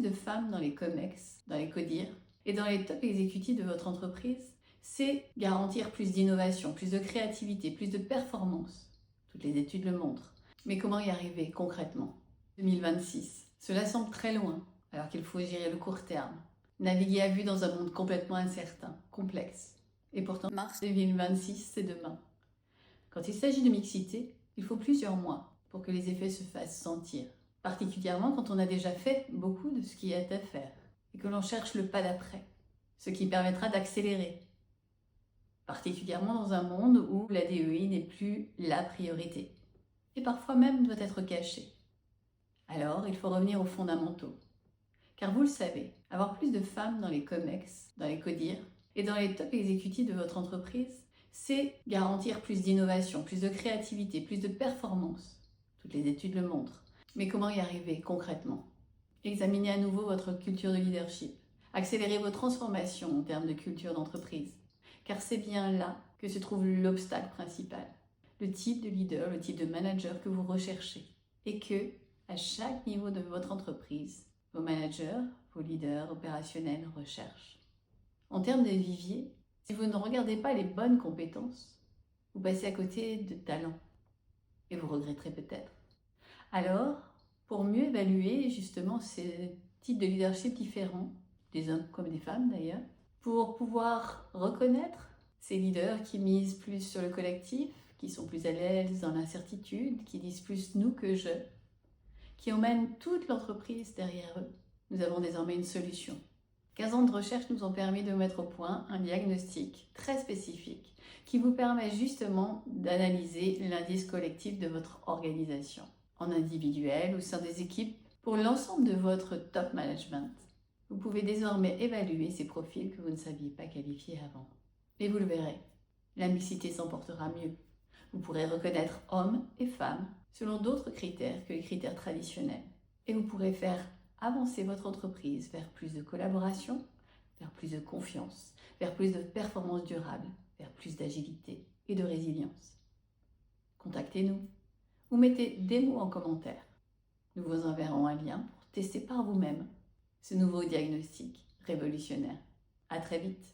de femmes dans les COMEX, dans les CODIR et dans les top exécutifs de votre entreprise, c'est garantir plus d'innovation, plus de créativité, plus de performance. Toutes les études le montrent. Mais comment y arriver concrètement? 2026, cela semble très loin, alors qu'il faut gérer le court terme. Naviguer à vue dans un monde complètement incertain, complexe. Et pourtant, mars 2026, c'est demain. Quand il s'agit de mixité, il faut plusieurs mois pour que les effets se fassent sentir. Particulièrement quand on a déjà fait beaucoup de ce qui est à faire et que l'on cherche le pas d'après, ce qui permettra d'accélérer. Particulièrement dans un monde où la DEI n'est plus la priorité et parfois même doit être cachée. Alors, il faut revenir aux fondamentaux. Car vous le savez, avoir plus de femmes dans les COMEX, dans les CODIR et dans les top exécutifs de votre entreprise, c'est garantir plus d'innovation, plus de créativité, plus de performance. Toutes les études le montrent. Mais comment y arriver concrètement? Examinez à nouveau votre culture de leadership. Accélérez vos transformations en termes de culture d'entreprise. Car c'est bien là que se trouve l'obstacle principal. Le type de leader, le type de manager que vous recherchez. Et que, à chaque niveau de votre entreprise, vos managers, vos leaders opérationnels recherchent. En termes de vivier, si vous ne regardez pas les bonnes compétences, vous passez à côté de talents. Et vous regretterez peut-être. Alors, pour mieux évaluer justement ces types de leadership différents, des hommes comme des femmes d'ailleurs, pour pouvoir reconnaître ces leaders qui misent plus sur le collectif, qui sont plus à l'aise dans l'incertitude, qui disent plus nous que je, qui emmènent toute l'entreprise derrière eux, nous avons désormais une solution. 15 ans de recherche nous ont permis de mettre au point un diagnostic très spécifique qui vous permet justement d'analyser l'indice collectif de votre organisation, en individuel ou sein des équipes, pour l'ensemble de votre top management. Vous pouvez désormais évaluer ces profils que vous ne saviez pas qualifier avant. Et vous le verrez, la mixité s'emportera mieux. Vous pourrez reconnaître hommes et femmes selon d'autres critères que les critères traditionnels. Et vous pourrez faire avancer votre entreprise vers plus de collaboration, vers plus de confiance, vers plus de performance durable, vers plus d'agilité et de résilience. Contactez-nous ou mettez des mots en commentaire. Nous vous enverrons un lien pour tester par vous-même ce nouveau diagnostic révolutionnaire. À très vite.